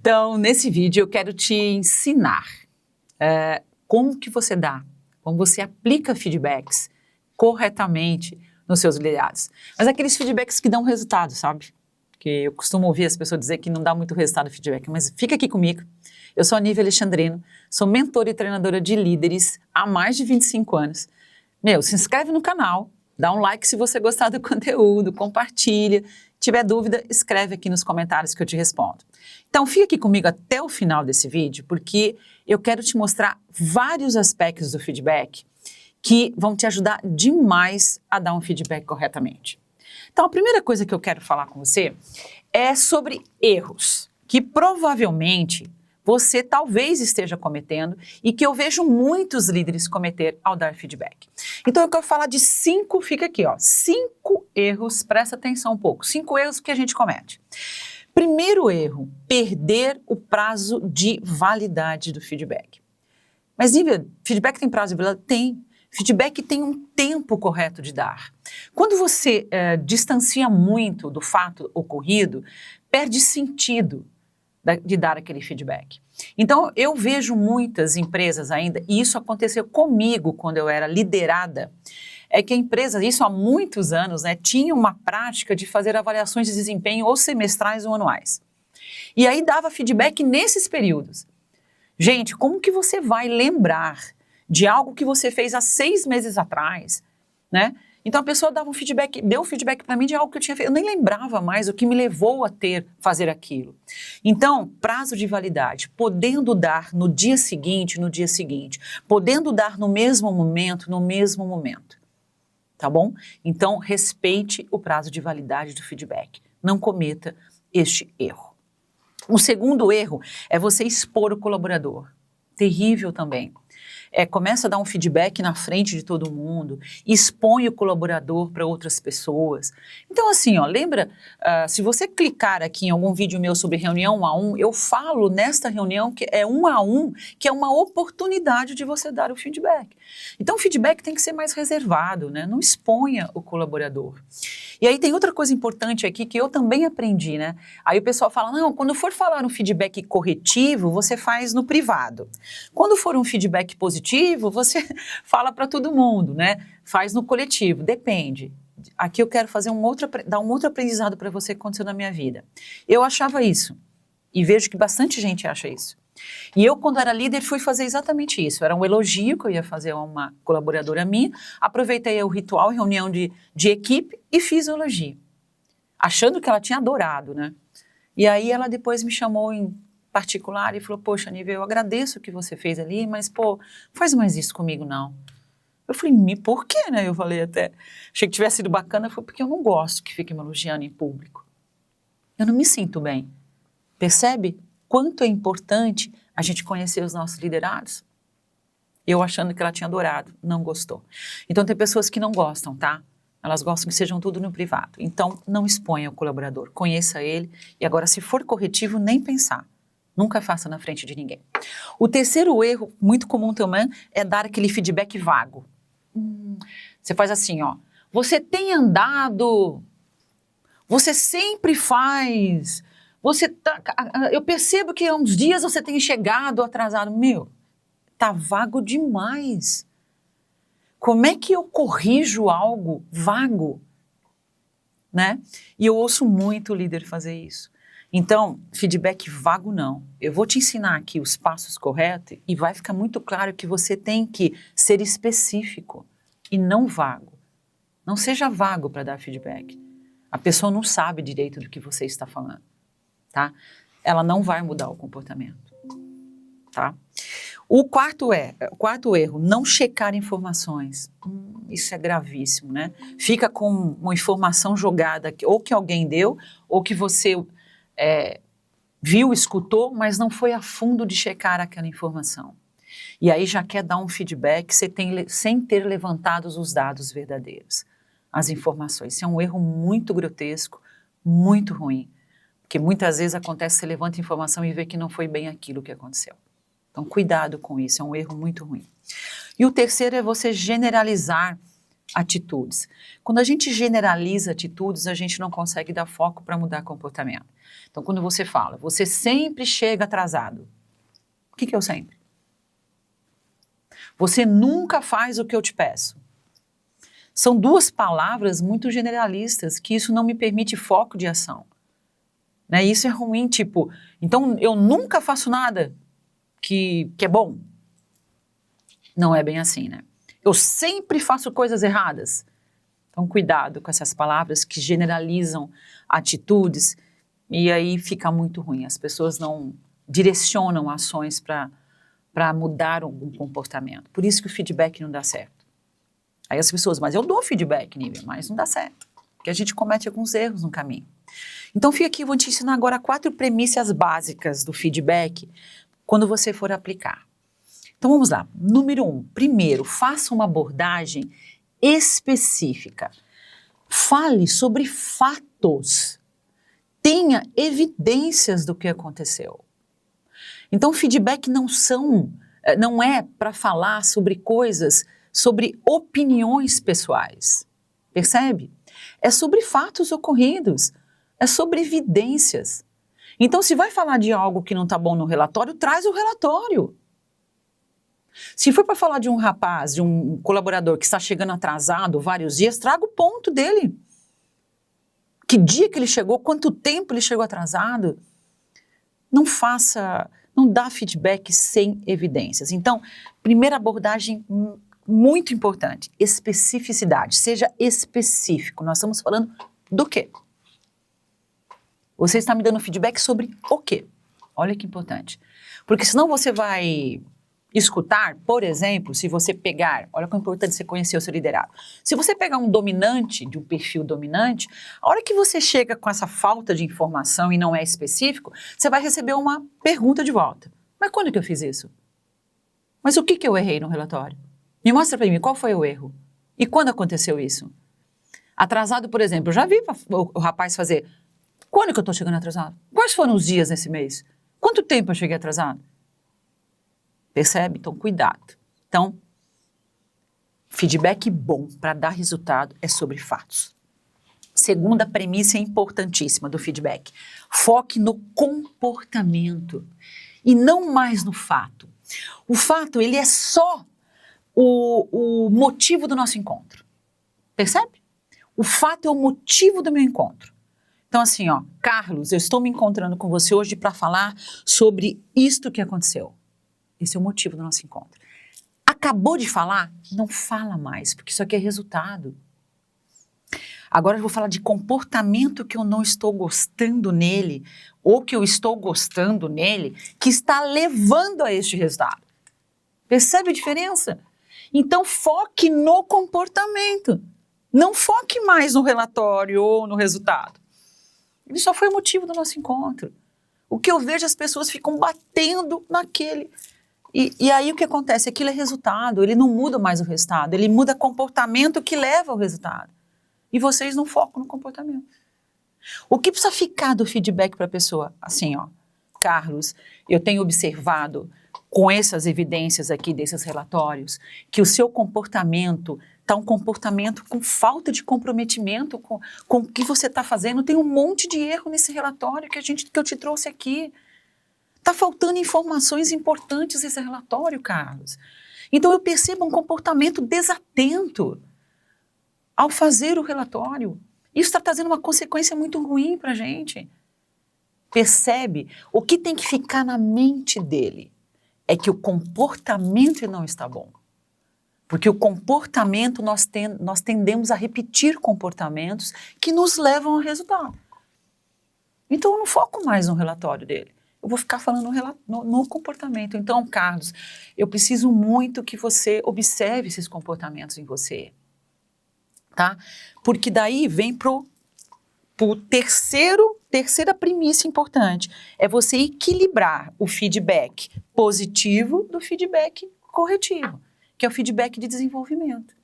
Então, nesse vídeo eu quero te ensinar como que você dá, como você aplica feedbacks corretamente nos seus liderados. Mas aqueles feedbacks que dão resultado, sabe? Porque eu costumo ouvir as pessoas dizer que não dá muito resultado o feedback, mas fica aqui comigo. Eu sou a Nívia Alexandrino, sou mentora e treinadora de líderes há mais de 25 anos. Se inscreve no canal, dá um like se você gostar do conteúdo, compartilha. Tiver dúvida, escreve aqui nos comentários que eu te respondo. Então, fica aqui comigo até o final desse vídeo, porque eu quero te mostrar vários aspectos do feedback que vão te ajudar demais a dar um feedback corretamente. Então, a primeira coisa que eu quero falar com você é sobre erros, que provavelmente você talvez esteja cometendo e que eu vejo muitos líderes cometer ao dar feedback. Então eu quero falar de 5, fica aqui, 5 erros, presta atenção um pouco, 5 erros que a gente comete. Primeiro erro, perder o prazo de validade do feedback. Mas, Nívia, feedback tem prazo de validade? Tem. Feedback tem um tempo correto de dar. Quando você distancia muito do fato ocorrido, perde sentido de dar aquele feedback. Então, eu vejo muitas empresas ainda, e isso aconteceu comigo quando eu era liderada, é que a empresa, isso há muitos anos, tinha uma prática de fazer avaliações de desempenho ou semestrais ou anuais. E aí dava feedback nesses períodos. Gente, como que você vai lembrar de algo que você fez há 6 meses atrás, né? Então a pessoa dava deu feedback para mim de algo que eu tinha feito, eu nem lembrava mais o que me levou a fazer aquilo. Então, prazo de validade, podendo dar no dia seguinte, podendo dar no mesmo momento, tá bom? Então, respeite o prazo de validade do feedback, não cometa este erro. O segundo erro é você expor o colaborador, terrível também. Começa a dar um feedback na frente de todo mundo, expõe o colaborador para outras pessoas. Então assim, lembra, se você clicar aqui em algum vídeo meu sobre reunião 1 a 1, eu falo nesta reunião que é 1 a 1, que é uma oportunidade de você dar o feedback. Então o feedback tem que ser mais reservado, né? Não exponha o colaborador. E aí tem outra coisa importante aqui que eu também aprendi, né? Aí o pessoal fala, não, quando for falar um feedback corretivo, você faz no privado. Quando for um feedback positivo, você fala para todo mundo, né? Faz no coletivo, depende. Aqui eu quero dar um outro aprendizado para você que aconteceu na minha vida. Eu achava isso, e vejo que bastante gente acha isso. E eu, quando era líder, fui fazer exatamente isso. Era um elogio que eu ia fazer a uma colaboradora minha, aproveitei o ritual, reunião de equipe e fiz o elogio, achando que ela tinha adorado, né? E aí ela depois me chamou em particular e falou, poxa, Nívia, eu agradeço o que você fez ali, mas, faz mais isso comigo, não. Eu falei, por quê, né? Eu falei até, achei que tivesse sido bacana, foi porque eu não gosto que fiquem me elogiando em público. Eu não me sinto bem. Percebe quanto é importante a gente conhecer os nossos liderados? Eu achando que ela tinha adorado, não gostou. Então tem pessoas que não gostam, tá? Elas gostam que sejam tudo no privado. Então não exponha o colaborador, conheça ele e agora se for corretivo, nem pensar. Nunca faça na frente de ninguém. O terceiro erro, muito comum também, é dar aquele feedback vago. Você faz assim, você tem andado, você sempre faz, eu percebo que há uns dias você tem chegado atrasado. Tá vago demais. Como é que eu corrijo algo vago? Né? E eu ouço muito o líder fazer isso. Então, feedback vago não. Eu vou te ensinar aqui os passos corretos e vai ficar muito claro que você tem que ser específico e não vago. Não seja vago para dar feedback. A pessoa não sabe direito do que você está falando, tá? Ela não vai mudar o comportamento, tá? O quarto erro, não checar informações. Isso é gravíssimo, né? Fica com uma informação jogada, ou que alguém deu, ou que você viu, escutou, mas não foi a fundo de checar aquela informação. E aí já quer dar um feedback sem ter levantado os dados verdadeiros, as informações. Isso é um erro muito grotesco, muito ruim. Porque muitas vezes acontece, você levanta informação e vê que não foi bem aquilo que aconteceu. Então, cuidado com isso, é um erro muito ruim. E o terceiro é você generalizar atitudes. Quando a gente generaliza atitudes, a gente não consegue dar foco para mudar comportamento. Então, quando você fala, você sempre chega atrasado. O que é o sempre? Você nunca faz o que eu te peço. São duas palavras muito generalistas, que isso não me permite foco de ação. Né? Isso é ruim, tipo, então eu nunca faço nada que é bom. Não é bem assim, né? Eu sempre faço coisas erradas. Então, cuidado com essas palavras que generalizam atitudes e aí fica muito ruim. As pessoas não direcionam ações para mudar algum comportamento. Por isso que o feedback não dá certo. Aí as pessoas, mas eu dou feedback, Nívia, mas não dá certo. Porque a gente comete alguns erros no caminho. Então, fica aqui, eu vou te ensinar agora 4 premissas básicas do feedback quando você for aplicar. Então, vamos lá. Número 1. Primeiro, faça uma abordagem específica. Fale sobre fatos. Tenha evidências do que aconteceu. Então, feedback não é para falar sobre coisas, sobre opiniões pessoais. Percebe? É sobre fatos ocorridos. É sobre evidências. Então, se vai falar de algo que não está bom no relatório, traz o relatório. Se for para falar de um rapaz, de um colaborador que está chegando atrasado vários dias, traga o ponto dele. Que dia que ele chegou, quanto tempo ele chegou atrasado. Não dá feedback sem evidências. Então, primeira abordagem muito importante, especificidade. Seja específico. Nós estamos falando do quê? Você está me dando feedback sobre o quê? Olha que importante. Porque senão você vai escutar, por exemplo, se você pegar, olha que é importante você conhecer o seu liderado. Se você pegar um dominante, de um perfil dominante, a hora que você chega com essa falta de informação e não é específico, você vai receber uma pergunta de volta. Mas quando que eu fiz isso? Mas o que eu errei no relatório? Me mostra para mim, qual foi o erro? E quando aconteceu isso? Atrasado, por exemplo, eu já vi o rapaz fazer. Quando que eu estou chegando atrasado? Quais foram os dias nesse mês? Quanto tempo eu cheguei atrasado? Percebe? Então, cuidado. Então, feedback bom para dar resultado é sobre fatos. Segunda premissa importantíssima do feedback. Foque no comportamento e não mais no fato. O fato, ele é só o motivo do nosso encontro. Percebe? O fato é o motivo do meu encontro. Então, assim, ó, Carlos, eu estou me encontrando com você hoje para falar sobre isto que aconteceu. Esse é o motivo do nosso encontro. Acabou de falar? Não fala mais, porque isso aqui é resultado. Agora eu vou falar de comportamento que eu não estou gostando nele, ou que eu estou gostando nele, que está levando a este resultado. Percebe a diferença? Então, foque no comportamento. Não foque mais no relatório ou no resultado. Ele só foi o motivo do nosso encontro. O que eu vejo, as pessoas ficam batendo naquele. E aí o que acontece? Aquilo é resultado, ele não muda mais o resultado, ele muda comportamento que leva ao resultado. E vocês não focam no comportamento. O que precisa ficar do feedback para a pessoa? Assim, ó, Carlos, eu tenho observado com essas evidências aqui desses relatórios que o seu comportamento está um comportamento com falta de comprometimento com o que você está fazendo. Tem um monte de erro nesse relatório que eu te trouxe aqui. Está faltando informações importantes nesse relatório, Carlos. Então eu percebo um comportamento desatento ao fazer o relatório. Isso está trazendo uma consequência muito ruim para a gente. Percebe? O que tem que ficar na mente dele é que o comportamento não está bom. Porque o comportamento, nós tendemos a repetir comportamentos que nos levam ao resultado. Então eu não foco mais no relatório dele. Eu vou ficar falando no comportamento. Então, Carlos, eu preciso muito que você observe esses comportamentos em você. Tá? Porque daí vem pro terceira premissa importante. É você equilibrar o feedback positivo do feedback corretivo, que é o feedback de desenvolvimento.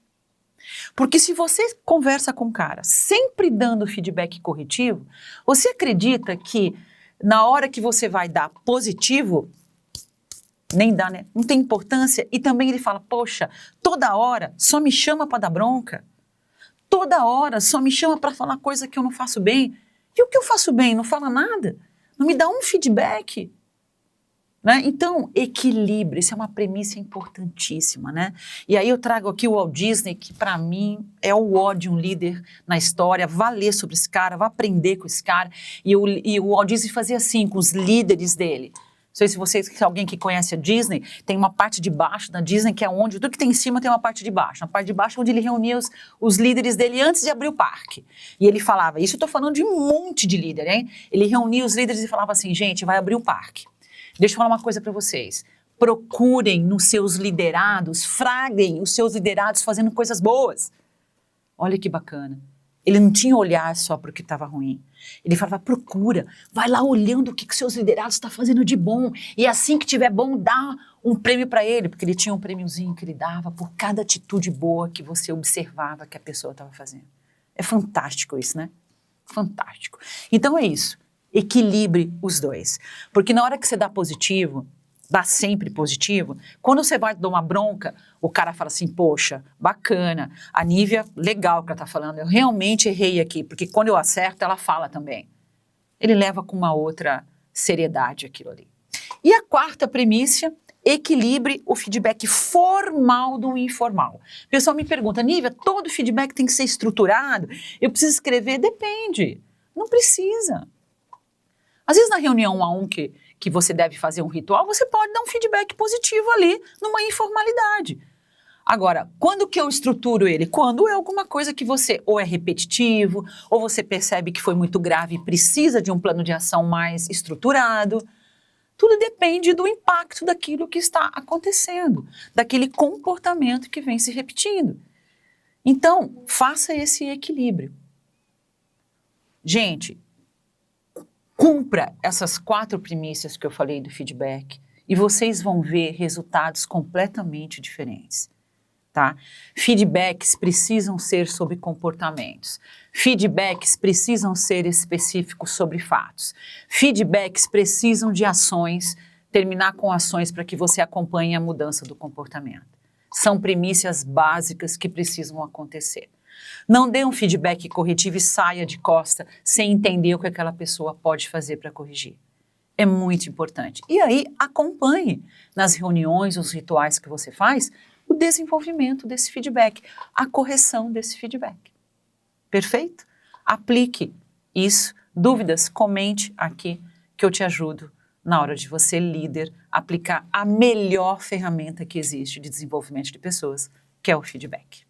Porque se você conversa com o cara sempre dando feedback corretivo, você acredita que na hora que você vai dar positivo, nem dá, né? Não tem importância. E também ele fala, poxa, toda hora só me chama para dar bronca. Toda hora só me chama para falar coisa que eu não faço bem. E o que eu faço bem? Não fala nada? Não me dá um feedback? Né? Então, equilíbrio, isso é uma premissa importantíssima, né? E aí eu trago aqui o Walt Disney, que para mim é o ó de um líder na história. Vá ler sobre esse cara, vá aprender com esse cara. E o Walt Disney fazia assim com os líderes dele. Não sei se vocês, se alguém que conhece a Disney, tem uma parte de baixo da Disney que é onde, tudo que tem em cima tem uma parte de baixo. Na parte de baixo é onde ele reunia os líderes dele antes de abrir o parque. E ele falava, isso eu tô falando de um monte de líder, hein? Ele reunia os líderes e falava assim, gente, vai abrir o parque. Deixa eu falar uma coisa para vocês. Procurem nos seus liderados, fraguem os seus liderados fazendo coisas boas. Olha que bacana. Ele não tinha olhar só para o que estava ruim. Ele falava, procura, vai lá olhando o que os seus liderados estão fazendo de bom. E assim que tiver bom, dá um prêmio para ele, porque ele tinha um prêmiozinho que ele dava por cada atitude boa que você observava que a pessoa estava fazendo. É fantástico isso, né? Fantástico. Então é isso. Equilibre os dois. Porque na hora que você dá positivo, dá sempre positivo, quando você vai dar uma bronca, o cara fala assim, poxa, bacana, a Nívia, legal que ela tá falando, eu realmente errei aqui, porque quando eu acerto, ela fala também. Ele leva com uma outra seriedade aquilo ali. E a quarta premissa, equilibre o feedback formal do informal. O pessoal me pergunta, Nívia, todo feedback tem que ser estruturado? Eu preciso escrever? Depende. Não precisa. Às vezes na reunião 1 a 1 que você deve fazer um ritual, você pode dar um feedback positivo ali numa informalidade. Agora, quando que eu estruturo ele? Quando é alguma coisa que você ou é repetitivo, ou você percebe que foi muito grave e precisa de um plano de ação mais estruturado. Tudo depende do impacto daquilo que está acontecendo, daquele comportamento que vem se repetindo. Então, faça esse equilíbrio. Gente, cumpra essas 4 premissas que eu falei do feedback e vocês vão ver resultados completamente diferentes, tá? Feedbacks precisam ser sobre comportamentos. Feedbacks precisam ser específicos sobre fatos. Feedbacks precisam de ações, terminar com ações para que você acompanhe a mudança do comportamento. São premissas básicas que precisam acontecer. Não dê um feedback corretivo e saia de costa sem entender o que aquela pessoa pode fazer para corrigir. É muito importante. E aí, acompanhe nas reuniões, os rituais que você faz, o desenvolvimento desse feedback, a correção desse feedback. Perfeito? Aplique isso. Dúvidas? Comente aqui que eu te ajudo na hora de você, líder, aplicar a melhor ferramenta que existe de desenvolvimento de pessoas, que é o feedback.